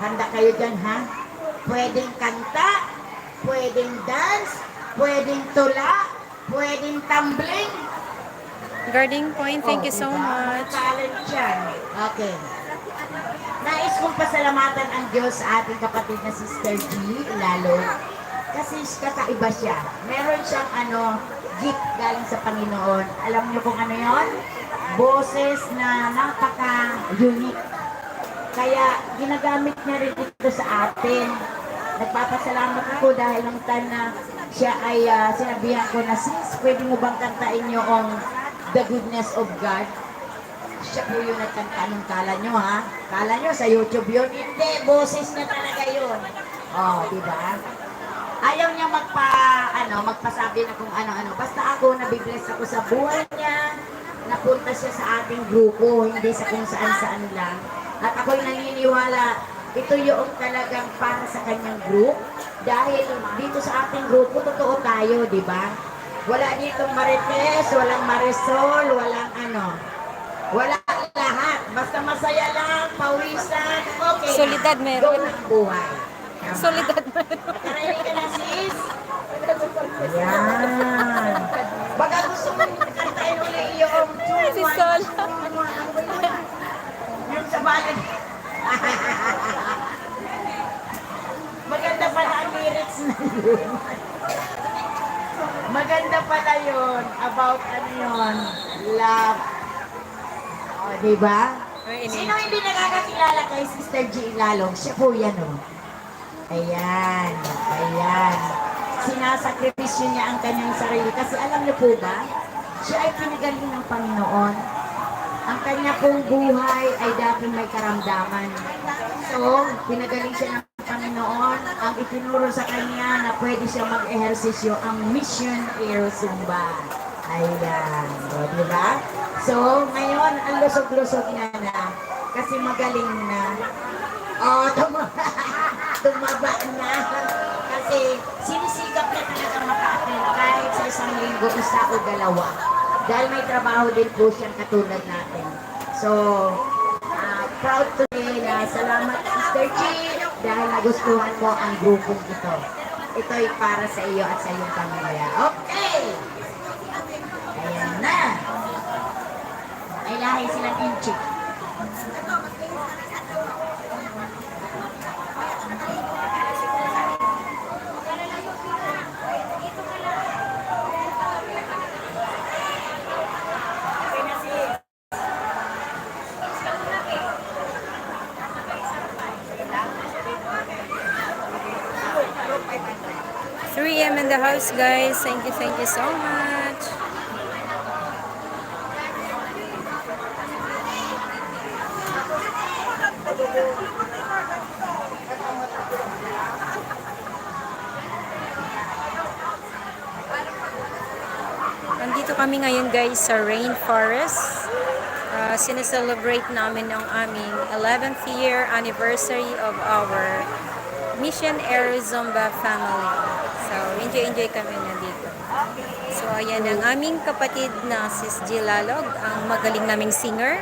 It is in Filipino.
Handa kayo dyan, ha? Pwedeng kanta, pwedeng dance, pwedeng tula, pwedeng tumbling. Guarding point, thank you so Diba? Mga much. talent yan. Okay. Nais kong pasalamatan ang Diyos sa ating kapatid na Sister G, lalo. Kasi kakaiba siya. Meron siyang gift galing sa Panginoon. Alam niyo kung ano yon? Boses na napaka-unique. Kaya ginagamit niya rin ito sa atin. Nagpapasalamat ako dahil nung time na siya ay sinabihan ko na, sis, pwede mo bang kantain niyo ang The Goodness of God? Siya po yung nagkanta nung kala nyo, ha? Kala nyo sa YouTube yun? Hindi, boses niya talaga yun. Oh, di ba? Ayaw niya magpasabi na kung ano-ano. Basta ako, nabibless ako sa buhay niya. Napunta siya sa ating grupo, hindi sa kung saan-saan lang. At ako'y naniniwala, ito yung talagang para sa kanyang group. Dahil dito sa ating grupo, totoo tayo, di ba? Wala ditong marites, walang marisol, walang wala lahat. Basta masaya lang, pawisan, okay Solidad na. meron. Go ng buhay. Solidad meron. Nakarinig ka na, sis? Ayan. Baka gusto mo kantain ulit yung Si Sol. yung sa balag. Maganda pala ang lyrics na yun. Maganda pala yun. About yun? Love. O, diba? Sino hindi nakakakilala kay Sister G Ilalong? Siya po yan, o. Ayan. Ayan. Sinasakripisyo niya ang kanyang sarili. Kasi alam niyo po ba, siya ay pinagaling ng Panginoon. Ang kanya pong buhay ay dati may karamdaman. So, pinagaling siya ng Panginoon. Ang itinuro sa kanya na pwede siya mag-ehersisyo ang Mission Air Zumba. Ayan. O, diba? So, ngayon, ang lusog-lusog niya na. Kasi magaling na. O, tumaba na. Kasi sinisikap na talaga maka-attend kahit sa isang linggo, isa o dalawa. Dahil may trabaho din po siyang katulad natin. So, proud today na salamat Sister G dahil nagustuhan mo ang grupong ito. Ito'y para sa iyo at sa iyong pamilya. Okay! Ayan na. May lahi silang inchik. M in the house, guys. Thank you so much. Nandito kami ngayon, guys, sa Rainforest. Sineselebrate namin ang aming 11th year anniversary of our Mission Air Zumba family. So, enjoy kami nandito. So, ayan ang aming kapatid na Sis G Lalog, ang magaling naming singer.